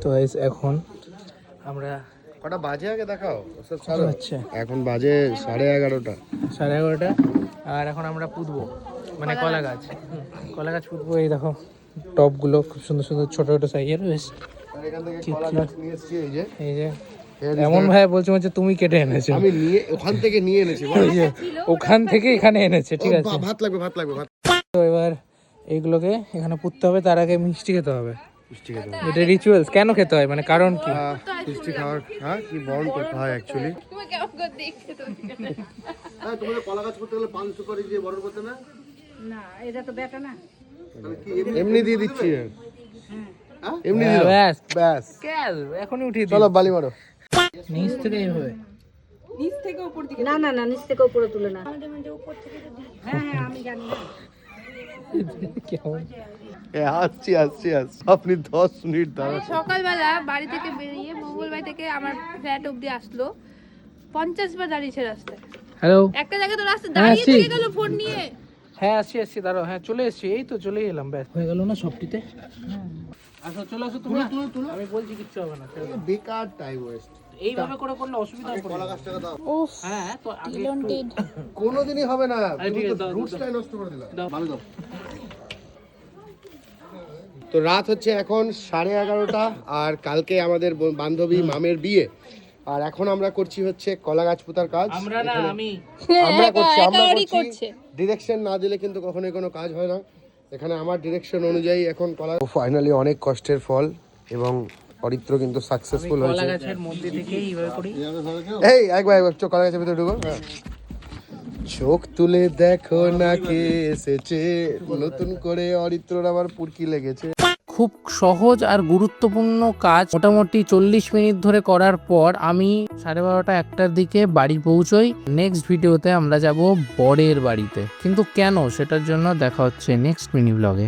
তো এখন আমরা কটা বাজে আগে দেখাও ওসব ছাড়ো। আচ্ছা এখন বাজে 11:30। 11:30 আর এখন আমরা পুঁতবো মানে কলা গাছ। কলা গাছ পুঁতবো। এই দেখো টবগুলো খুব সুন্দর সুন্দর ছোট ছোট সাইজের বেশ। এখান থেকে কলা গাছ নিয়ে এসেছি এই যে এমন ভাই বলছো হচ্ছে তুমি কেটে এনেছো। আমি নিয়ে ওখান থেকে নিয়ে এনেছি। ওখান থেকে এখানে এনেছে, ঠিক আছে। ভাত লাগবে ভাত লাগবে ভাত। তো এবার এইগুলোকে এখানে পুঁততে হবে, তার আগে মিষ্টি খেতে হবে। মিষ্টি খেতে হবে। এটা রিচুয়ালস কেন খেতে হয় মানে কারণ কি? মিষ্টি খাওয়ার কি বরণ করতে হয় অ্যাকচুয়ালি। তোমাদের কলা গাছ করতে গেলে পান সুপারি দিয়ে বরণ করতে না? না এটা তো বেটা না, এমনি দিয়ে দিচ্ছি। এমনি দিল ব্যাস ব্যাস। এখনই উঠিয়ে চলো বালি মারো। নিচ থেকে এইভাবে। নিচ থেকে উপর দিকে না না না নিচ থেকে উপরে তুলে না, আমাদের উপর থেকে তো হ্যাঁ হ্যাঁ আমি জানি না। কেমন আসছি আপনি 10 মিনিট দাঁড়ান। সকালবেলা বাড়ি থেকে বেরিয়ে মঙ্গলবার থেকে আমার ফ্ল্যাট অবধি আসলো 50 বার দাঁড়িয়েছে রাস্তায়। হ্যালো একটা জায়গায় তো রাস্তা দাঁড়িয়ে থেকে গেল ফোন নিয়ে। হ্যাঁ আসছি দাঁড়াও। হ্যাঁ চলে এসেছি, এই তো চলেই এলাম। ব্যাস হয়ে গেল না সবটিতে। আসো চলে আসো তুমি। আমি বলছি কিচ্ছু হবে না। বেকার টাইম ওয়েস্ট। এইভাবে করে করলে অসুবিধা হবে। কলা গাছটাকে দাও। হ্যাঁ তো আগে কোনোদিনই হবে না। আরে ঠিক আছে, দাও, রুটসটাই নষ্ট করে দিলা। দাও। ভালো দাও। তো রাত হচ্ছে এখন 11:30 আর কালকে আমাদের বান্ধবী মামের বিয়ে। আর এখন আমরা করছি হচ্ছে কলা গাছ পোতার কাজ। আমরা না আমি আমরা করছি। ডিরেকশন না দিলে কিন্তু কখনোই কোনো কাজ হয় না। এখানে আমার ডিরেকশন অনুযায়ী এখন কলা ফাইনালি অনেক কষ্টের ফল এবং অরিত্র কিন্তু সাকসেসফুল কলা হয়েছে। গাছের মধ্যে থেকেই এইভাবে করি। এই একবার চোখ কলা গাছের ভিতরে ঢুকো। হ্যাঁ। চোখ তুলে দেখো না কে এসেছে, নতুন করে অরিত্রর আবার পুরকি লেগেছে। খুব সহজ আর গুরুত্বপূর্ণ কাজ মোটামুটি 40 মিনিট ধরে করার পর আমি 12:30-1টার দিকে বাড়ি পৌঁছই। নেক্সট ভিডিওতে আমরা যাব বরের বাড়িতে, কিন্তু কেন সেটার জন্য দেখা হচ্ছে নেক্সট মিনি ব্লগে।